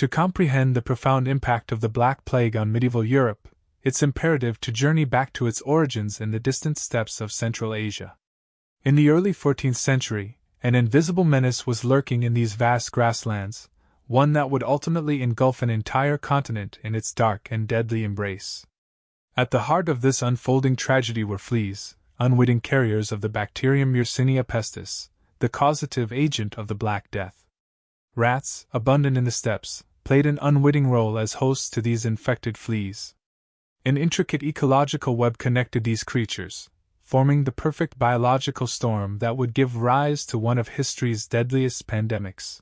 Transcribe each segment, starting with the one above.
To comprehend the profound impact of the Black Plague on medieval Europe, it's imperative to journey back to its origins in the distant steppes of Central Asia. In the early 14th century, an invisible menace was lurking in these vast grasslands, one that would ultimately engulf an entire continent in its dark and deadly embrace. At the heart of this unfolding tragedy were fleas, unwitting carriers of the bacterium Yersinia pestis, the causative agent of the Black Death. Rats, abundant in the steppes, played an unwitting role as hosts to these infected fleas. An intricate ecological web connected these creatures, forming the perfect biological storm that would give rise to one of history's deadliest pandemics.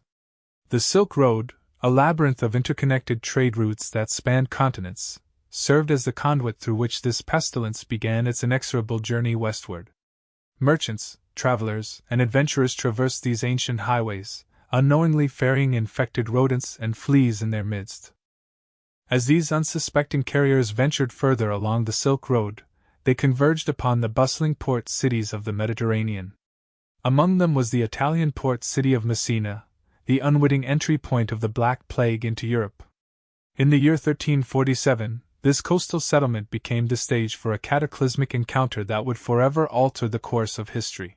The Silk Road, a labyrinth of interconnected trade routes that spanned continents, served as the conduit through which this pestilence began its inexorable journey westward. Merchants, travelers, and adventurers traversed these ancient highways, unknowingly ferrying infected rodents and fleas in their midst. As these unsuspecting carriers ventured further along the Silk Road, they converged upon the bustling port cities of the Mediterranean. Among them was the Italian port city of Messina, the unwitting entry point of the Black Plague into Europe. In the year 1347, this coastal settlement became the stage for a cataclysmic encounter that would forever alter the course of history.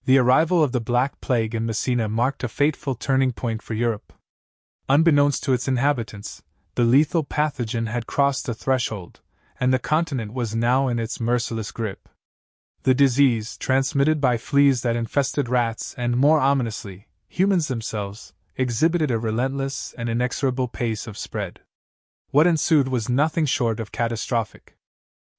The arrival of the Black Plague in Messina marked a fateful turning point for Europe. Unbeknownst to its inhabitants, the lethal pathogen had crossed the threshold, and the continent was now in its merciless grip. The disease, transmitted by fleas that infested rats and, more ominously, humans themselves, exhibited a relentless and inexorable pace of spread. What ensued was nothing short of catastrophic.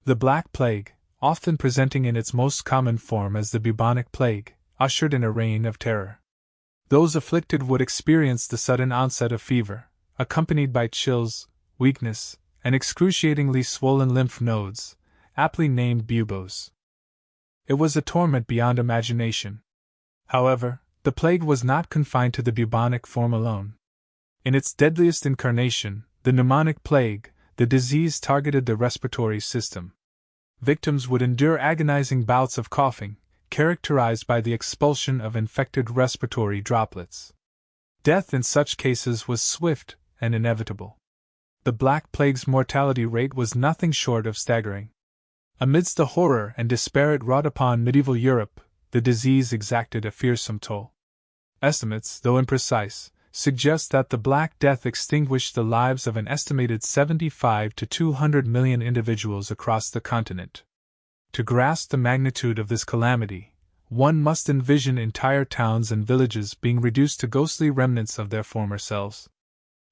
The Black Plague, often presenting in its most common form as the bubonic plague, ushered in a reign of terror. Those afflicted would experience the sudden onset of fever, accompanied by chills, weakness, and excruciatingly swollen lymph nodes, aptly named buboes. It was a torment beyond imagination. However, the plague was not confined to the bubonic form alone. In its deadliest incarnation, the pneumonic plague, the disease targeted the respiratory system. Victims would endure agonizing bouts of coughing, characterized by the expulsion of infected respiratory droplets. Death in such cases was swift and inevitable. The Black Plague's mortality rate was nothing short of staggering. Amidst the horror and despair it wrought upon medieval Europe, the disease exacted a fearsome toll. Estimates, though imprecise, suggest that the Black Death extinguished the lives of an estimated 75 to 200 million individuals across the continent. To grasp the magnitude of this calamity, one must envision entire towns and villages being reduced to ghostly remnants of their former selves.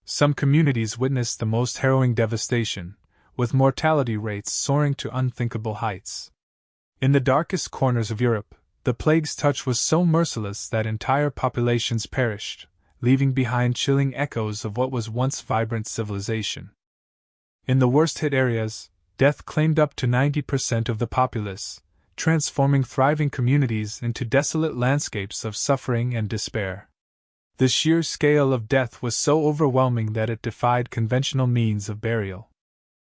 Some communities witnessed the most harrowing devastation, with mortality rates soaring to unthinkable heights. In the darkest corners of Europe, the plague's touch was so merciless that entire populations perished, leaving behind chilling echoes of what was once vibrant civilization. In the worst-hit areas, death claimed up to 90% of the populace, transforming thriving communities into desolate landscapes of suffering and despair. The sheer scale of death was so overwhelming that it defied conventional means of burial.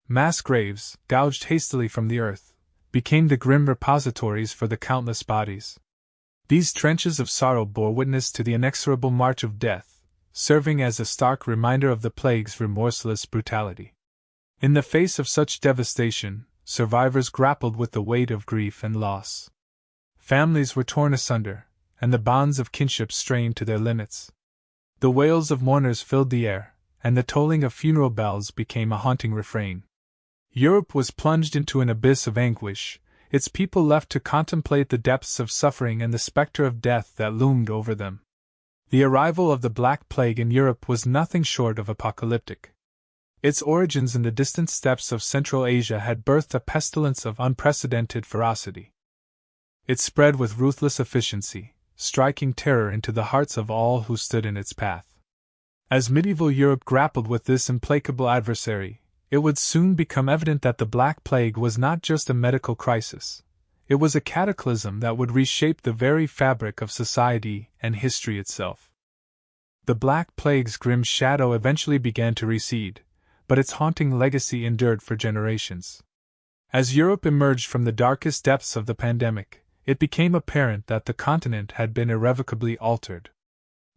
Mass graves, gouged hastily from the earth, became the grim repositories for the countless bodies. These trenches of sorrow bore witness to the inexorable march of death, serving as a stark reminder of the plague's remorseless brutality. In the face of such devastation, survivors grappled with the weight of grief and loss. Families were torn asunder, and the bonds of kinship strained to their limits. The wails of mourners filled the air, and the tolling of funeral bells became a haunting refrain. Europe was plunged into an abyss of anguish, its people left to contemplate the depths of suffering and the specter of death that loomed over them. The arrival of the Black Plague in Europe was nothing short of apocalyptic. Its origins in the distant steppes of Central Asia had birthed a pestilence of unprecedented ferocity. It spread with ruthless efficiency, striking terror into the hearts of all who stood in its path. As medieval Europe grappled with this implacable adversary, it would soon become evident that the Black Plague was not just a medical crisis. It was a cataclysm that would reshape the very fabric of society and history itself. The Black Plague's grim shadow eventually began to recede, but its haunting legacy endured for generations. As Europe emerged from the darkest depths of the pandemic, it became apparent that the continent had been irrevocably altered.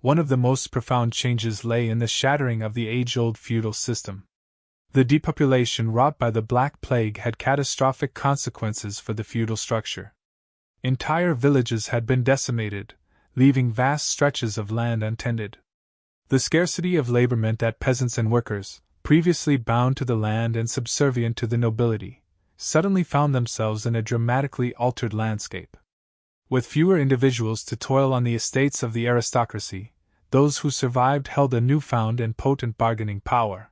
One of the most profound changes lay in the shattering of the age-old feudal system. The depopulation wrought by the Black Plague had catastrophic consequences for the feudal structure. Entire villages had been decimated, leaving vast stretches of land untended. The scarcity of labor meant that peasants and workers, previously bound to the land and subservient to the nobility, suddenly found themselves in a dramatically altered landscape. With fewer individuals to toil on the estates of the aristocracy, those who survived held a newfound and potent bargaining power.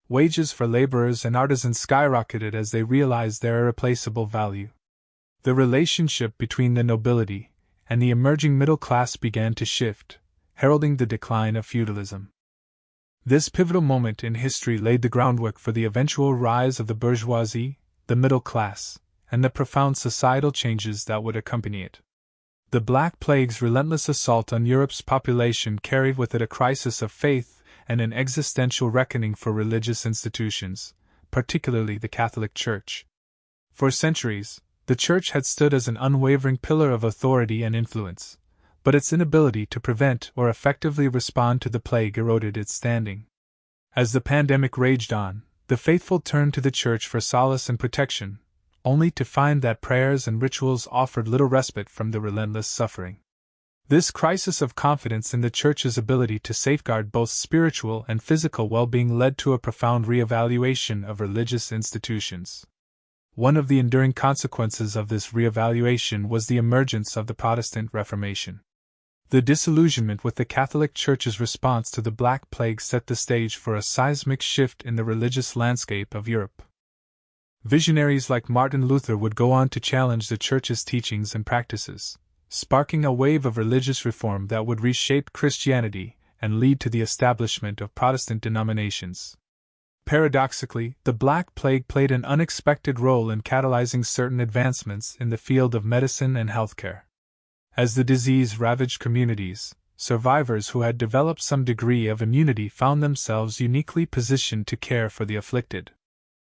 Wages for laborers and artisans skyrocketed as they realized their irreplaceable value. The relationship between the nobility and the emerging middle class began to shift, heralding the decline of feudalism. This pivotal moment in history laid the groundwork for the eventual rise of the bourgeoisie, the middle class, and the profound societal changes that would accompany it. The Black Plague's relentless assault on Europe's population carried with it a crisis of faith and an existential reckoning for religious institutions, particularly the Catholic Church. For centuries, the Church had stood as an unwavering pillar of authority and influence, but its inability to prevent or effectively respond to the plague eroded its standing. As the pandemic raged on, the faithful turned to the Church for solace and protection, only to find that prayers and rituals offered little respite from the relentless suffering. This crisis of confidence in the Church's ability to safeguard both spiritual and physical well-being led to a profound re-evaluation of religious institutions. One of the enduring consequences of this re-evaluation was the emergence of the Protestant Reformation. The disillusionment with the Catholic Church's response to the Black Plague set the stage for a seismic shift in the religious landscape of Europe. Visionaries like Martin Luther would go on to challenge the Church's teachings and practices, sparking a wave of religious reform that would reshape Christianity and lead to the establishment of Protestant denominations. Paradoxically, the Black Plague played an unexpected role in catalyzing certain advancements in the field of medicine and healthcare. As the disease ravaged communities, survivors who had developed some degree of immunity found themselves uniquely positioned to care for the afflicted.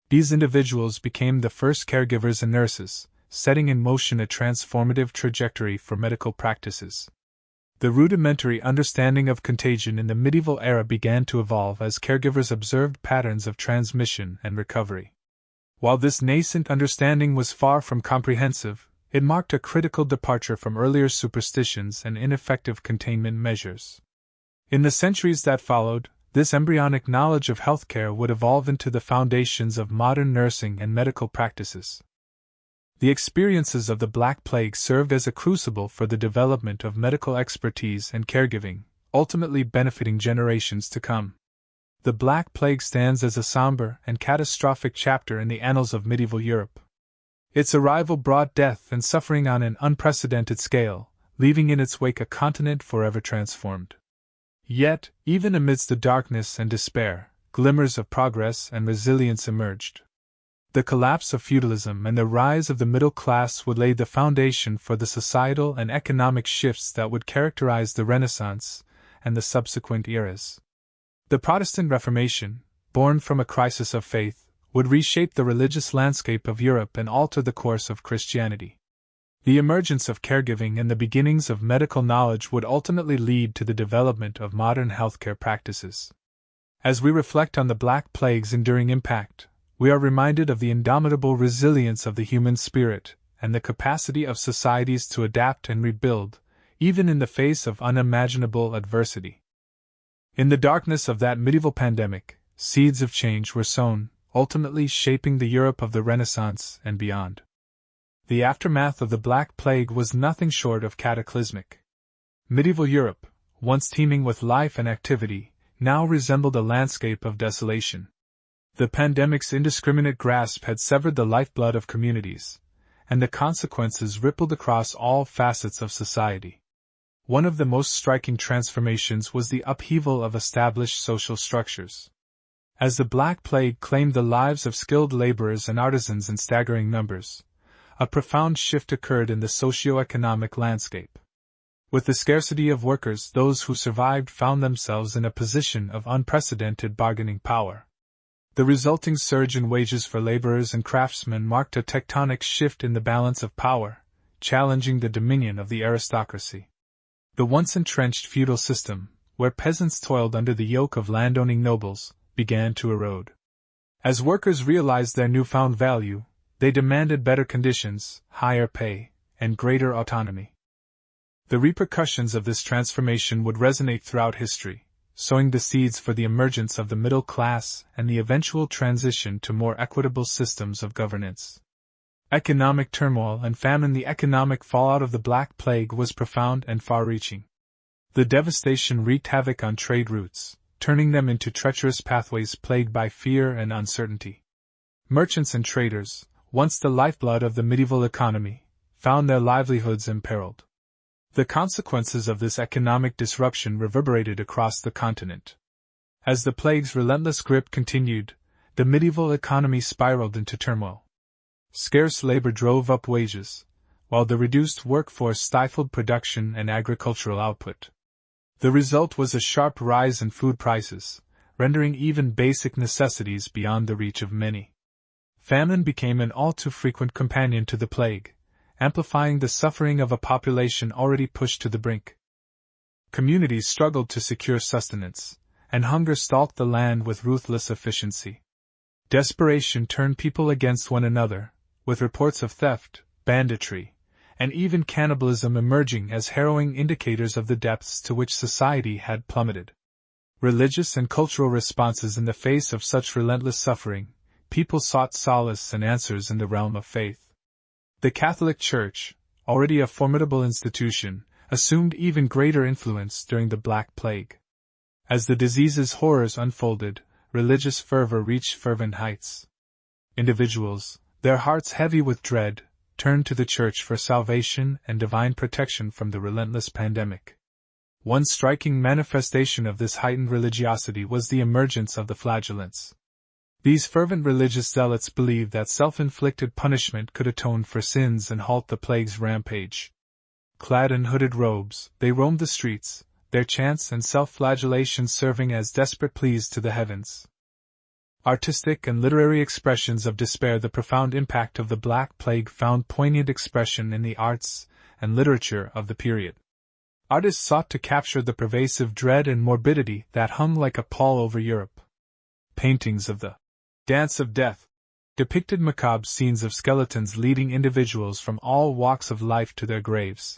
These individuals became the first caregivers and nurses, setting in motion a transformative trajectory for medical practices. The rudimentary understanding of contagion in the medieval era began to evolve as caregivers observed patterns of transmission and recovery. While this nascent understanding was far from comprehensive, it marked a critical departure from earlier superstitions and ineffective containment measures. In the centuries that followed, this embryonic knowledge of healthcare would evolve into the foundations of modern nursing and medical practices. The experiences of the Black Plague served as a crucible for the development of medical expertise and caregiving, ultimately benefiting generations to come. The Black Plague stands as a somber and catastrophic chapter in the annals of medieval Europe. Its arrival brought death and suffering on an unprecedented scale, leaving in its wake a continent forever transformed. Yet, even amidst the darkness and despair, glimmers of progress and resilience emerged. The collapse of feudalism and the rise of the middle class would lay the foundation for the societal and economic shifts that would characterize the Renaissance and the subsequent eras. The Protestant Reformation, born from a crisis of faith, would reshape the religious landscape of Europe and alter the course of Christianity. The emergence of caregiving and the beginnings of medical knowledge would ultimately lead to the development of modern healthcare practices. As we reflect on the Black Plague's enduring impact, we are reminded of the indomitable resilience of the human spirit and the capacity of societies to adapt and rebuild, even in the face of unimaginable adversity. In the darkness of that medieval pandemic, seeds of change were sown, ultimately shaping the Europe of the Renaissance and beyond. The aftermath of the Black Plague was nothing short of cataclysmic. Medieval Europe, once teeming with life and activity, now resembled a landscape of desolation. The pandemic's indiscriminate grasp had severed the lifeblood of communities, and the consequences rippled across all facets of society. One of the most striking transformations was the upheaval of established social structures. As the Black Plague claimed the lives of skilled laborers and artisans in staggering numbers, a profound shift occurred in the socio-economic landscape. With the scarcity of workers, those who survived found themselves in a position of unprecedented bargaining power. The resulting surge in wages for laborers and craftsmen marked a tectonic shift in the balance of power, challenging the dominion of the aristocracy. The once entrenched feudal system, where peasants toiled under the yoke of landowning nobles, began to erode. As workers realized their newfound value, they demanded better conditions, higher pay, and greater autonomy. The repercussions of this transformation would resonate throughout history, sowing the seeds for the emergence of the middle class and the eventual transition to more equitable systems of governance. Economic turmoil and famine. The economic fallout of the Black Plague was profound and far-reaching. The devastation wreaked havoc on trade routes, turning them into treacherous pathways plagued by fear and uncertainty. Merchants and traders, once the lifeblood of the medieval economy, found their livelihoods imperiled. The consequences of this economic disruption reverberated across the continent. As the plague's relentless grip continued, the medieval economy spiraled into turmoil. Scarce labor drove up wages, while the reduced workforce stifled production and agricultural output. The result was a sharp rise in food prices, rendering even basic necessities beyond the reach of many. Famine became an all too frequent companion to the plague, amplifying the suffering of a population already pushed to the brink. Communities struggled to secure sustenance, and hunger stalked the land with ruthless efficiency. Desperation turned people against one another, with reports of theft, banditry, and even cannibalism emerging as harrowing indicators of the depths to which society had plummeted. Religious and cultural responses. In the face of such relentless suffering, people sought solace and answers in the realm of faith. The Catholic Church, already a formidable institution, assumed even greater influence during the Black Plague. As the disease's horrors unfolded, religious fervor reached fervent heights. Individuals, their hearts heavy with dread, turned to the Church for salvation and divine protection from the relentless pandemic. One striking manifestation of this heightened religiosity was the emergence of the flagellants. These fervent religious zealots believed that self-inflicted punishment could atone for sins and halt the plague's rampage. Clad in hooded robes, they roamed the streets, their chants and self-flagellation serving as desperate pleas to the heavens. Artistic and literary expressions of despair. The profound impact of the Black Plague found poignant expression in the arts and literature of the period. Artists sought to capture the pervasive dread and morbidity that hung like a pall over Europe. Paintings of the Dance of Death depicted macabre scenes of skeletons leading individuals from all walks of life to their graves.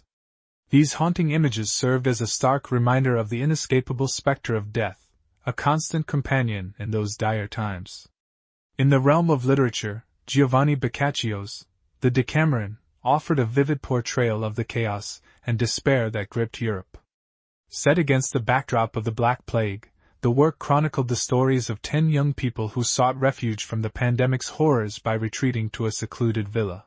These haunting images served as a stark reminder of the inescapable specter of death, a constant companion in those dire times. In the realm of literature, Giovanni Boccaccio's The Decameron offered a vivid portrayal of the chaos and despair that gripped Europe. Set against the backdrop of the Black Plague, the work chronicled the stories of 10 young people who sought refuge from the pandemic's horrors by retreating to a secluded villa.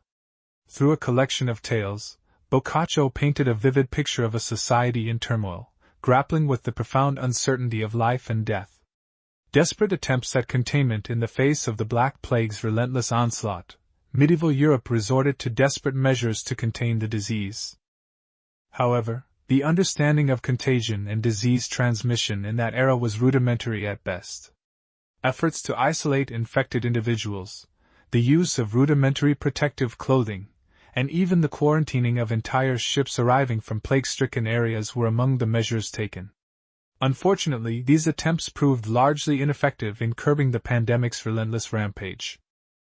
Through a collection of tales, Boccaccio painted a vivid picture of a society in turmoil, grappling with the profound uncertainty of life and death. Desperate attempts at containment in the face of the Black Plague's relentless onslaught, medieval Europe resorted to desperate measures to contain the disease. However, the understanding of contagion and disease transmission in that era was rudimentary at best. Efforts to isolate infected individuals, the use of rudimentary protective clothing, and even the quarantining of entire ships arriving from plague-stricken areas were among the measures taken. Unfortunately, these attempts proved largely ineffective in curbing the pandemic's relentless rampage.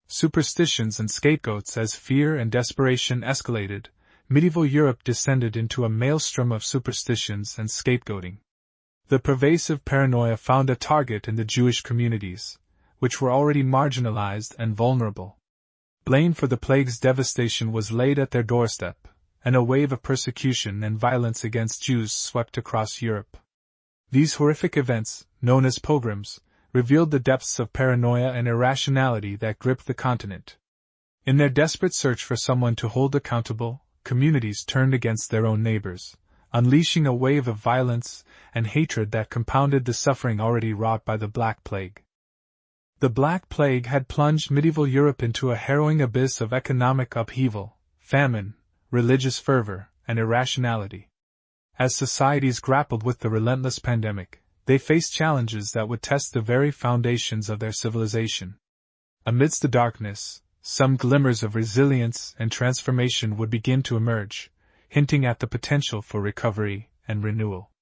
Superstitions and scapegoats. As fear and desperation escalated, medieval Europe descended into a maelstrom of superstitions and scapegoating. The pervasive paranoia found a target in the Jewish communities, which were already marginalized and vulnerable. Blame for the plague's devastation was laid at their doorstep, and a wave of persecution and violence against Jews swept across Europe. These horrific events, known as pogroms, revealed the depths of paranoia and irrationality that gripped the continent. In their desperate search for someone to hold accountable, communities turned against their own neighbors, unleashing a wave of violence and hatred that compounded the suffering already wrought by the Black Plague. The Black Plague had plunged medieval Europe into a harrowing abyss of economic upheaval, famine, religious fervor, and irrationality. As societies grappled with the relentless pandemic, they faced challenges that would test the very foundations of their civilization. Amidst the darkness, some glimmers of resilience and transformation would begin to emerge, hinting at the potential for recovery and renewal.